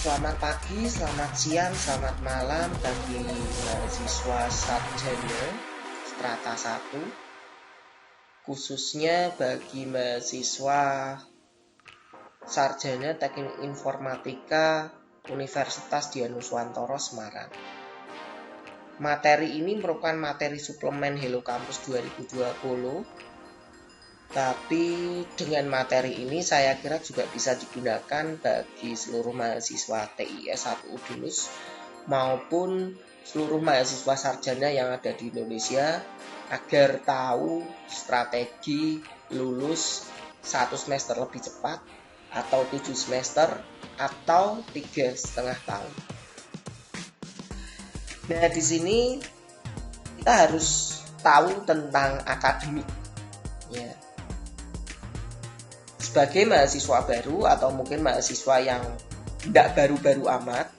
Selamat pagi, selamat siang, selamat malam bagi mahasiswa sarjana strata 1, khususnya bagi mahasiswa sarjana teknik informatika Universitas Dianuswantoro Semarang. Materi ini merupakan materi suplemen Hello Campus 2020. Tapi dengan materi ini saya kira juga bisa digunakan bagi seluruh mahasiswa TIS 1 UDINUS maupun seluruh mahasiswa sarjana yang ada di Indonesia agar tahu strategi lulus 1 semester lebih cepat atau 7 semester atau 3,5 tahun. Nah, di sini kita harus tahu tentang akademik ya. Sebagai mahasiswa baru atau mungkin mahasiswa yang tidak baru-baru amat,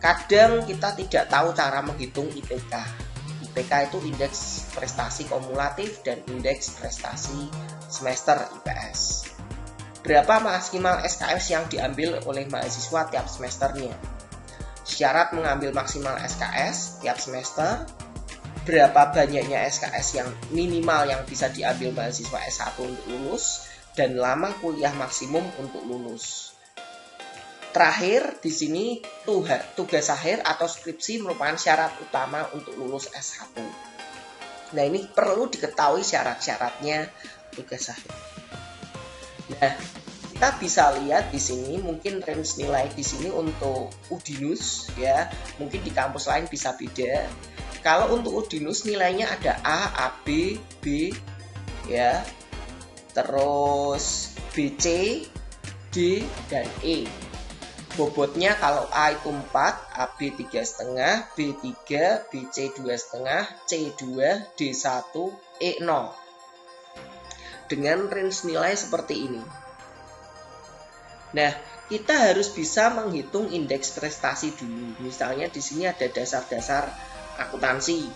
kadang kita tidak tahu cara menghitung IPK. IPK itu indeks prestasi kumulatif dan indeks prestasi semester IPS. Berapa maksimal SKS yang diambil oleh mahasiswa tiap semesternya? Syarat mengambil maksimal SKS tiap semester, berapa banyaknya SKS yang minimal yang bisa diambil mahasiswa S1 untuk lulus, dan lama kuliah maksimum untuk lulus. Terakhir, di sini tugas akhir atau skripsi merupakan syarat utama untuk lulus S1. Nah, ini perlu diketahui syarat-syaratnya tugas akhir. Nah, kita bisa lihat di sini mungkin range nilai di sini untuk UDINUS ya, mungkin di kampus lain bisa beda. Kalau untuk UDINUS nilainya ada A, AB, B ya. Terus BC, D, dan E. Bobotnya kalau A itu 4, AB 3,5, B 3, BC 2,5, C 2, D 1, E 0. Dengan range nilai seperti ini. Nah, kita harus bisa menghitung indeks prestasi dulu. Misalnya di sini ada dasar-dasar akuntansi.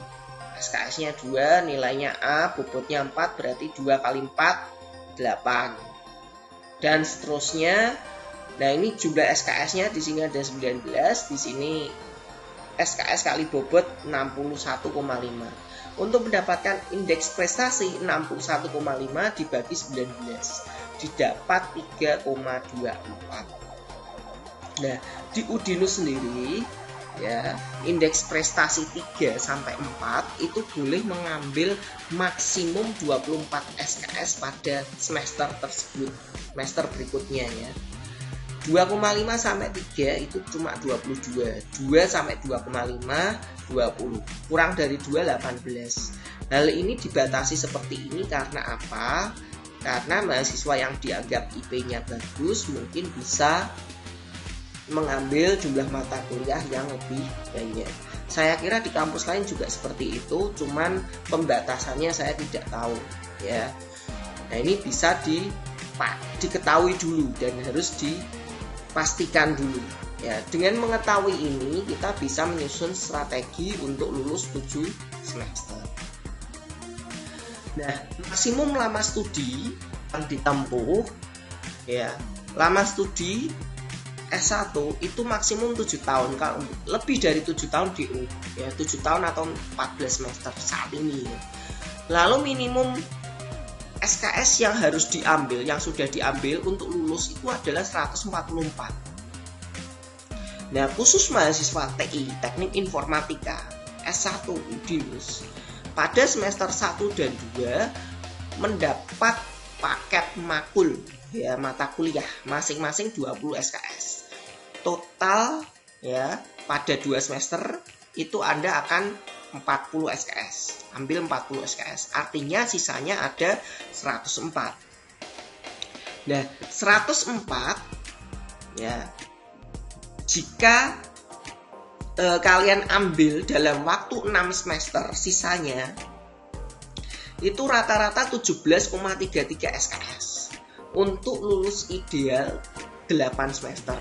SKS-nya 2, nilainya A, bobotnya 4, berarti 2 kali 4, 8 dan seterusnya. Nah, ini jumlah SKS-nya di sini ada 19, di sini SKS kali bobot 61,5. Untuk mendapatkan indeks prestasi 61,5 dibagi 19 didapat 3,24. Nah, di UDINUS sendiri ya, indeks prestasi 3 sampai 4 itu boleh mengambil maksimum 24 SKS pada semester tersebut, semester berikutnya ya. 2,5 sampai 3 itu cuma 22, 2 sampai 2,5 20, kurang dari 2 18. Hal ini dibatasi seperti ini karena apa? Karena mahasiswa yang dianggap IP-nya bagus mungkin bisa mengambil jumlah mata kuliah yang lebih banyak. Saya kira di kampus lain juga seperti itu, cuman pembatasannya saya tidak tahu ya. Nah, ini bisa diketahui dulu dan harus dipastikan dulu ya. Dengan mengetahui ini kita bisa menyusun strategi untuk lulus 7 semester. Nah, maksimum lama studi yang ditempuh ya, lama studi S1 itu maksimum 7 tahun. Kalau lebih dari 7 tahun DO ya, 7 tahun atau 14 semester saat ini ya. Lalu minimum SKS yang harus diambil, yang sudah diambil untuk lulus itu adalah 144. Nah, khusus mahasiswa TI, Teknik Informatika S1 UDINUS pada semester 1 dan 2 mendapat paket makul ya, mata kuliah masing-masing 20 SKS. Total ya pada 2 semester itu Anda akan 40 SKS. Ambil 40 SKS. Artinya sisanya ada 104. Nah, 104 ya, jika kalian ambil dalam waktu 6 semester, sisanya itu rata-rata 17,33 SKS. Untuk lulus ideal 8 semester.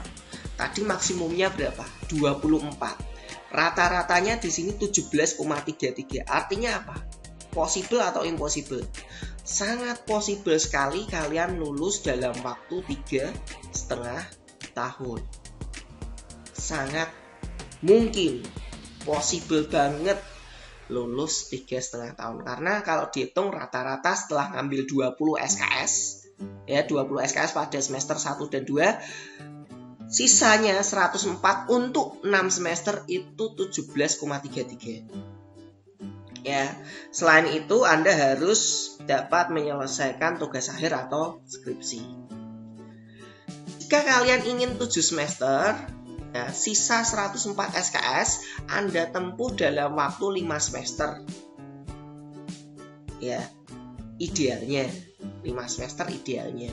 Tadi maksimumnya berapa? 24. Rata-ratanya di sini 17,33. Artinya apa? Possible atau impossible? Sangat possible sekali kalian lulus dalam waktu 3,5 tahun. sangat mungkin, possible banget lulus 3,5 tahun. Karena kalau dihitung rata-rata setelah ngambil 20 SKS, ya 20 SKS pada semester 1 dan 2, sisanya 104 untuk 6 semester itu 17,33. Ya, selain itu Anda harus dapat menyelesaikan tugas akhir atau skripsi. Jika kalian ingin 7 semester, ya, sisa 104 SKS Anda tempuh dalam waktu 5 semester. Ya, idealnya 5 semester idealnya.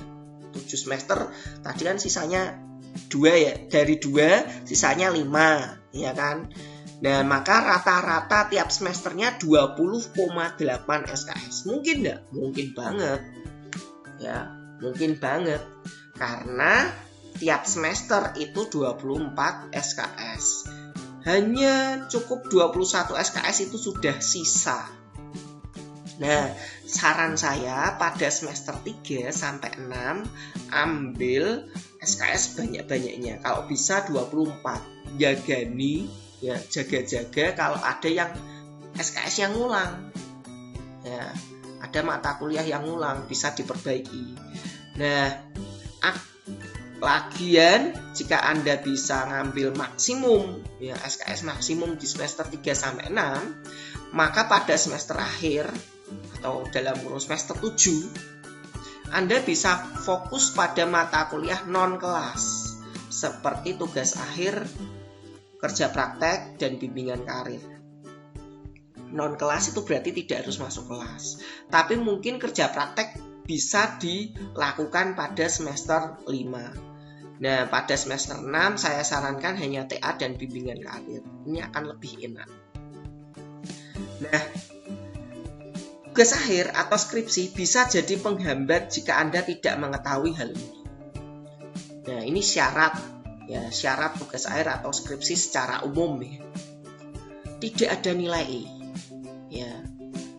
7 semester tadi kan sisanya 2 ya, dari 2 sisanya 5, ya kan. Nah, maka rata-rata tiap semesternya 20,8 SKS. Mungkin enggak? Mungkin banget. Ya, mungkin banget. Karena tiap semester itu 24 SKS. Hanya cukup 21 SKS itu sudah sisa. Nah, saran saya pada semester 3 sampai 6 ambil SKS banyak-banyaknya. Kalau bisa 24. Jagani, ya, jaga-jaga kalau ada yang SKS yang ngulang. Ya, ada mata kuliah yang ngulang, bisa diperbaiki. Nah, lagian jika Anda bisa ngambil maksimum, ya, SKS maksimum di semester 3 sampai 6, maka pada semester akhir atau dalam kurun semester 7 Anda bisa fokus pada mata kuliah non kelas seperti tugas akhir, kerja praktek, dan bimbingan karir. Non kelas itu berarti tidak harus masuk kelas, tapi mungkin kerja praktek bisa dilakukan pada semester 5. Nah, pada semester 6 saya sarankan hanya TA dan bimbingan karir. Ini akan lebih enak. Nah, tugas akhir atau skripsi bisa jadi penghambat jika Anda tidak mengetahui hal ini. Nah, ini syarat, ya, syarat tugas akhir atau skripsi secara umum, ya. Tidak ada nilai E. Ya.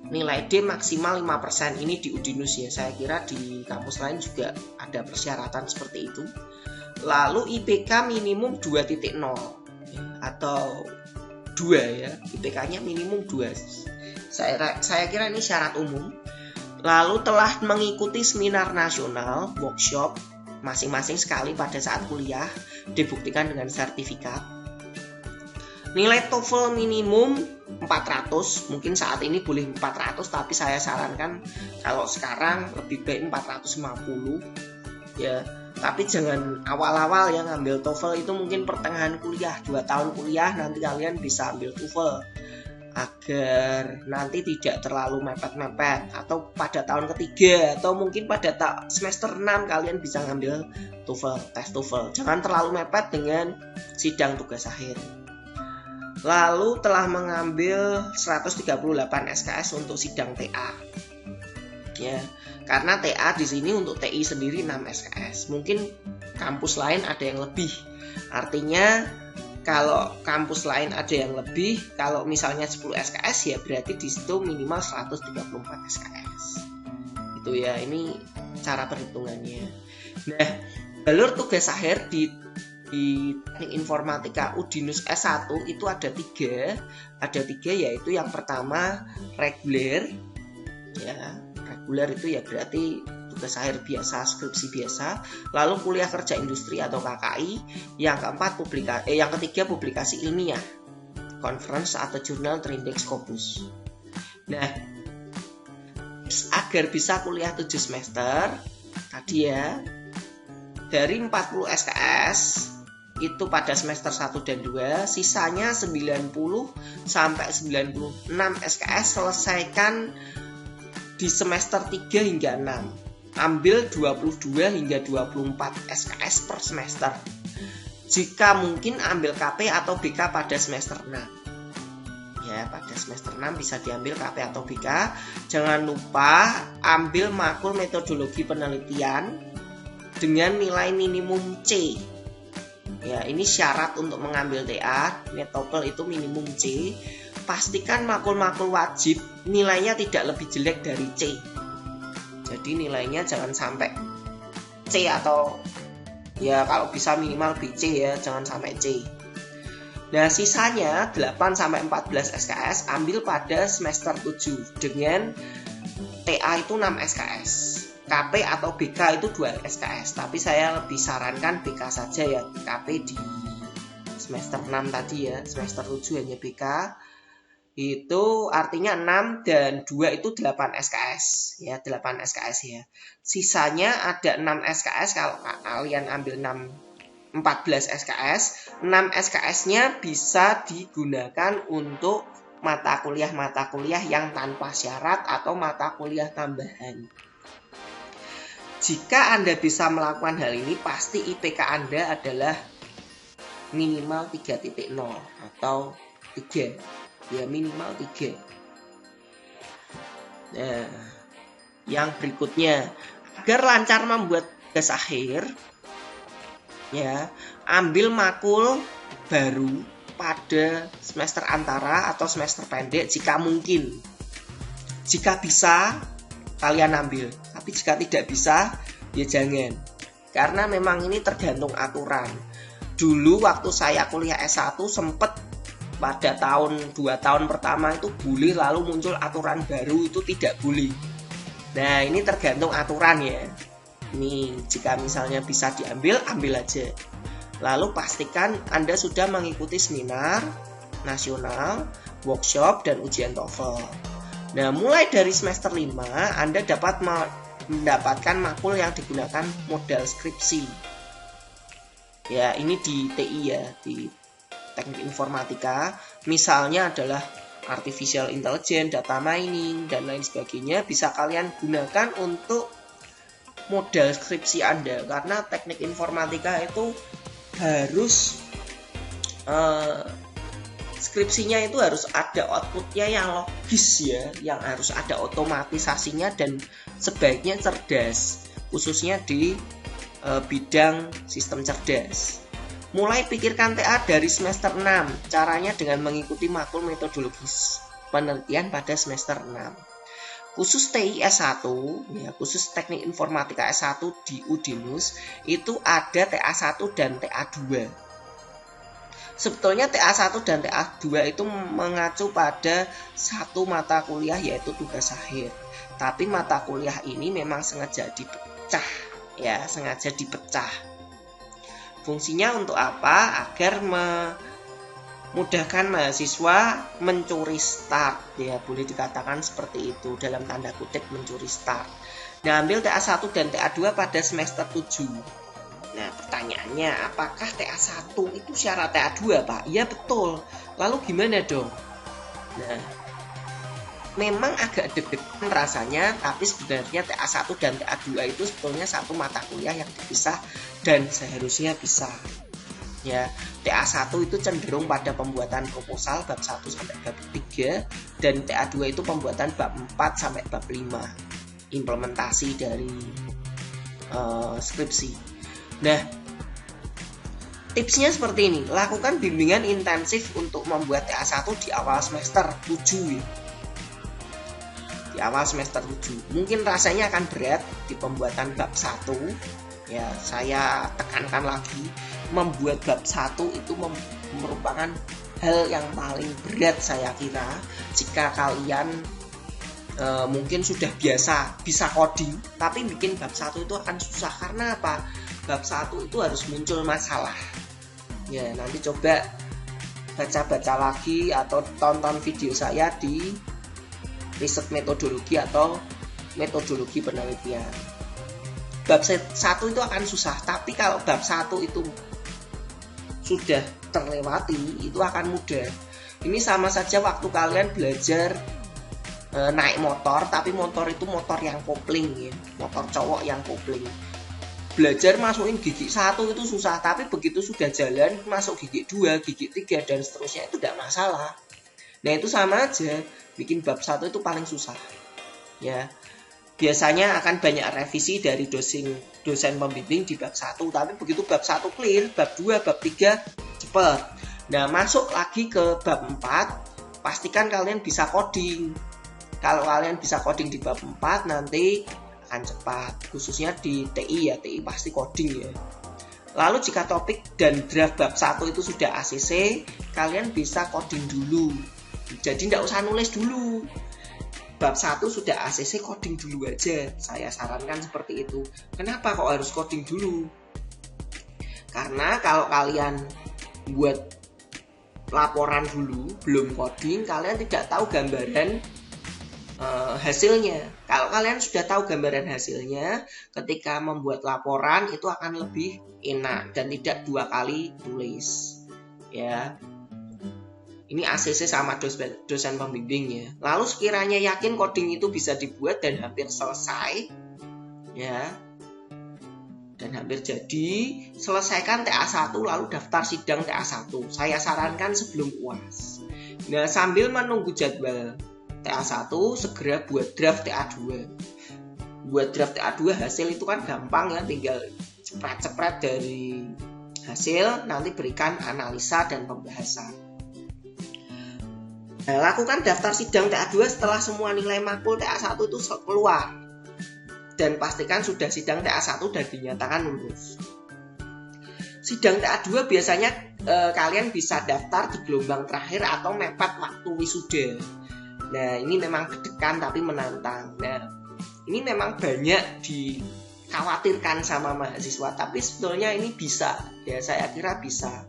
Nilai D maksimal 5%. Ini di Udinus, ya. Saya kira di kampus lain juga ada persyaratan seperti itu. Lalu IPK minimum 2.0 atau 2, ya. IPK-nya minimum 2. Saya kira ini syarat umum. Lalu telah mengikuti seminar nasional, workshop masing-masing sekali pada saat kuliah, dibuktikan dengan sertifikat. Nilai TOEFL minimum 400, mungkin saat ini boleh 400, tapi saya sarankan kalau sekarang lebih baik 450, ya. Tapi jangan awal-awal ya ngambil TOEFL itu, mungkin pertengahan kuliah, 2 tahun kuliah nanti kalian bisa ambil TOEFL agar nanti tidak terlalu mepet-mepet, atau pada tahun ketiga atau mungkin pada semester 6 kalian bisa ngambil TOEFL, tes TOEFL. Jangan terlalu mepet dengan sidang tugas akhir. Lalu telah mengambil 138 SKS untuk sidang TA. Ya, karena TA di sini untuk TI sendiri 6 SKS. Mungkin kampus lain ada yang lebih. Artinya kalau kampus lain ada yang lebih, kalau misalnya 10 SKS ya berarti di situ minimal 134 SKS. Itu ya, ini cara perhitungannya. Nah, jalur tugas akhir di Teknik Informatika Udinus S1 itu ada 3. Ada 3, yaitu yang pertama reguler. Ya, reguler itu ya berarti tugas akhir biasa, skripsi biasa. Lalu kuliah kerja industri atau KKI. Yang ketiga publikasi ilmiah, conference atau jurnal terindeks Scopus. Nah, agar bisa kuliah 7 semester tadi ya, dari 40 SKS itu pada semester 1 dan 2, sisanya 90 sampai 96 SKS selesaikan di semester 3 hingga 6. Ambil 22 hingga 24 SKS per semester. Jika mungkin ambil KP atau BK pada semester 6. Ya, pada semester 6 bisa diambil KP atau BK. Jangan lupa ambil makul metodologi penelitian dengan nilai minimum C. Ya, ini syarat untuk mengambil TA. TOEFL itu minimum C. Pastikan makul-makul wajib nilainya tidak lebih jelek dari C. Jadi nilainya jangan sampai C, atau ya kalau bisa minimal BC ya, jangan sampai C. Nah, sisanya 8-14 SKS ambil pada semester 7 dengan TA itu 6 SKS. KP atau BK itu 2 SKS, tapi saya lebih sarankan BK saja ya. KP di semester 6 tadi ya, semester 7 hanya BK. Itu artinya 6 dan 2 itu 8 SKS ya, 8 SKS ya. Sisanya ada 6 SKS kalau kalian ambil 14 SKS. 6 SKS-nya bisa digunakan untuk mata kuliah yang tanpa syarat atau mata kuliah tambahan. Jika Anda bisa melakukan hal ini, pasti IPK Anda adalah minimal 3.0 atau 3. Ya, minimal 3. Nah, yang berikutnya, agar lancar membuat tugas akhir, ya, ambil makul baru pada semester antara atau semester pendek jika mungkin. Jika bisa, kalian ambil. Tapi jika tidak bisa, ya jangan. Karena memang ini tergantung aturan. Dulu waktu saya kuliah S1 sempat pada 2 tahun pertama itu boleh, lalu muncul aturan baru itu tidak boleh. Nah, ini tergantung aturan ya. Ini jika misalnya bisa diambil, ambil aja. Lalu pastikan Anda sudah mengikuti seminar nasional, workshop, dan ujian TOEFL. Nah, mulai dari semester 5 Anda dapat mendapatkan makul yang digunakan modal skripsi. Ya, ini di TI ya, di Teknik Informatika, misalnya adalah Artificial Intelligence, Data Mining, dan lain sebagainya, bisa kalian gunakan untuk modal skripsi Anda. Karena Teknik Informatika itu harus skripsinya itu harus ada outputnya yang logis ya, yang harus ada otomatisasinya dan sebaiknya cerdas, khususnya di bidang sistem cerdas. Mulai pikirkan TA dari semester 6. Caranya dengan mengikuti makul metodologis penelitian pada semester 6. Khusus TI S1, ya, khusus Teknik Informatika S1 di Udinus, itu ada TA1 dan TA2. Sebetulnya TA1 dan TA2 itu mengacu pada satu mata kuliah, yaitu tugas akhir. Tapi mata kuliah ini memang sengaja dipecah, ya, sengaja dipecah. Fungsinya untuk apa? Agar memudahkan mahasiswa mencuri start, ya, boleh dikatakan seperti itu, dalam tanda kutip mencuri start. Nah, ambil TA1 dan TA2 pada semester 7. Nah, pertanyaannya, apakah TA1 itu syarat TA2, Pak? Iya, betul. Lalu gimana dong? Nah, memang agak deg-degan rasanya, tapi sebenarnya TA1 dan TA2 itu sebetulnya satu mata kuliah yang dipisah dan seharusnya bisa. Ya, TA1 itu cenderung pada pembuatan proposal bab 1 sampai bab 3 dan TA2 itu pembuatan bab 4 sampai bab 5, implementasi dari skripsi. Nah, tipsnya seperti ini. Lakukan bimbingan intensif untuk membuat TA1 di awal semester 7 ya. Di awal semester 7. Mungkin rasanya akan berat di pembuatan bab 1. Ya, saya tekankan lagi, membuat bab 1 itu merupakan hal yang paling berat saya kira. Jika kalian mungkin sudah biasa bisa coding, tapi bikin bab 1 itu akan susah. Karena apa? Bab 1 itu harus muncul masalah. Ya, nanti coba baca-baca lagi atau tonton video saya di riset metodologi atau metodologi penelitian. Bab 1 itu akan susah, tapi kalau bab 1 itu sudah terlewati, itu akan mudah. Ini sama saja waktu kalian belajar naik motor, tapi motor itu motor yang kopling ya, motor cowok yang kopling. Belajar masukin gigi 1 itu susah, tapi begitu sudah jalan masuk gigi 2, gigi 3 dan seterusnya itu tidak masalah. Nah, itu sama aja, bikin bab 1 itu paling susah. Ya. Biasanya akan banyak revisi dari dosen pembimbing di bab 1, tapi begitu bab 1 clear, bab 2, bab 3 cepat. Nah, masuk lagi ke bab 4, pastikan kalian bisa coding. Kalau kalian bisa coding di bab 4 nanti akan cepat, khususnya di TI ya, TI pasti coding ya. Lalu jika topik dan draft bab 1 itu sudah ACC, kalian bisa coding dulu. Jadi tidak usah nulis dulu. Bab 1 sudah ACC, coding dulu aja. Saya sarankan seperti itu. Kenapa kok harus coding dulu? Karena kalau kalian buat laporan dulu, belum coding, kalian tidak tahu gambaran hasilnya. Kalau kalian sudah tahu gambaran hasilnya, ketika membuat laporan itu akan lebih enak dan tidak 2 kali tulis. Ya. Ini ACC sama dosen pembimbing ya. Lalu sekiranya yakin coding itu bisa dibuat dan hampir selesai, ya, dan hampir jadi, selesaikan TA1 lalu daftar sidang TA1. Saya sarankan sebelum UAS. Nah, sambil menunggu jadwal TA1, segera buat draft TA2. Buat draft TA2 hasil itu kan gampang ya, tinggal cepret-cepret dari hasil, nanti berikan analisa dan pembahasan. Nah, lakukan daftar sidang TA2 setelah semua nilai makul TA1 itu keluar. Dan pastikan sudah sidang TA1 dan dinyatakan lulus. Sidang TA2 biasanya kalian bisa daftar di gelombang terakhir atau mepet waktu wisuda. Nah, ini memang deg-degan tapi menantang. Nah, ini memang banyak dikhawatirkan sama mahasiswa, tapi sebetulnya ini bisa. Ya, saya kira bisa.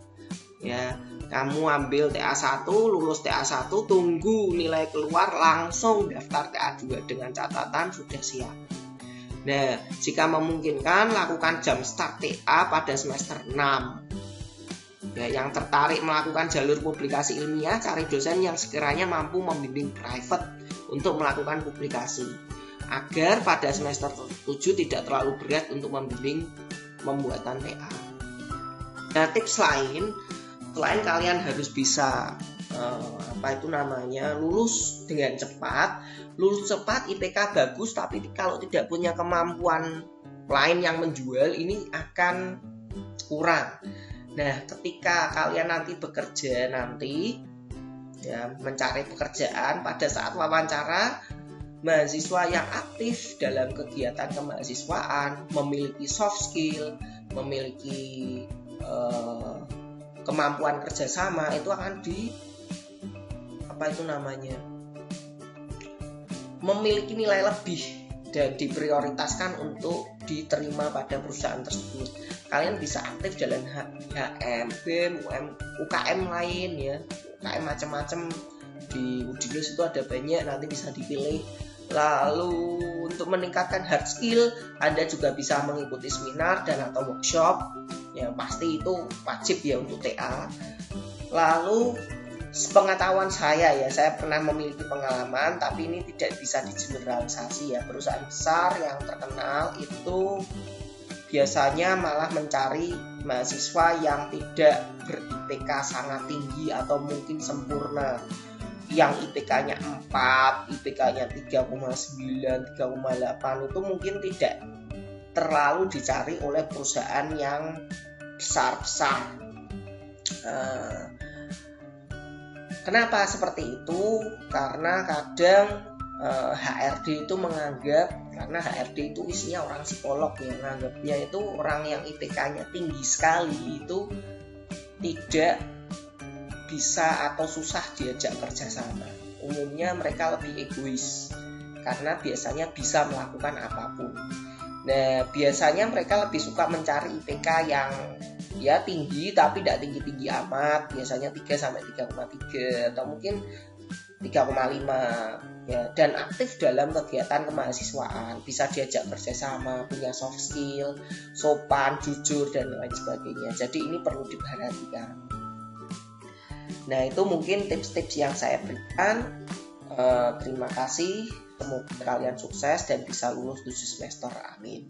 Ya, kamu ambil TA1, lulus TA1, tunggu nilai keluar, langsung daftar TA2 dengan catatan sudah siap. Nah, jika memungkinkan, lakukan jam start TA pada semester 6. Ya, yang tertarik melakukan jalur publikasi ilmiah, cari dosen yang sekiranya mampu membimbing private untuk melakukan publikasi, agar pada semester 7 tidak terlalu berat untuk membimbing pembuatan TA. Nah, tips lain, selain kalian harus bisa lulus dengan cepat. Lulus cepat, IPK bagus, tapi kalau tidak punya kemampuan lain yang menjual, ini akan kurang. Nah, ketika kalian nanti bekerja ya, mencari pekerjaan, pada saat wawancara, mahasiswa yang aktif dalam kegiatan kemahasiswaan, memiliki soft skill, memiliki kemampuan kerjasama, itu akan memiliki nilai lebih dan diprioritaskan untuk diterima pada perusahaan tersebut. Kalian bisa aktif dalam HM, BEM, UKM lain ya, UKM macam-macam di Udinus itu ada banyak, nanti bisa dipilih. Lalu untuk meningkatkan hard skill, Anda juga bisa mengikuti seminar dan atau workshop. Ya, pasti itu wajib ya untuk TA. Lalu sepengetahuan saya ya, saya pernah memiliki pengalaman, tapi ini tidak bisa digeneralisasi ya. Perusahaan besar yang terkenal itu biasanya malah mencari mahasiswa yang tidak ber-IPK sangat tinggi atau mungkin sempurna. Yang IPK-nya 4, IPK-nya 3,9, 3,8 itu mungkin tidak terlalu dicari oleh perusahaan yang besar-besar. Kenapa seperti itu? Karena kadang HRD itu menganggap, karena HRD itu isinya orang psikolog ya, menganggapnya itu orang yang IPK-nya tinggi sekali itu tidak bisa atau susah diajak kerjasama. Umumnya mereka lebih egois karena biasanya bisa melakukan apapun. Nah, biasanya mereka lebih suka mencari IPK yang ya tinggi tapi tidak tinggi-tinggi amat, biasanya 3 sampai 3,3 atau mungkin 3,5 ya, dan aktif dalam kegiatan kemahasiswaan, bisa diajak kerjasama, punya soft skill, sopan, jujur dan lain sebagainya. Jadi ini perlu diperhatikan. Nah, itu mungkin tips-tips yang saya berikan. Terima kasih, semoga kalian sukses dan bisa lulus 7 semester, amin.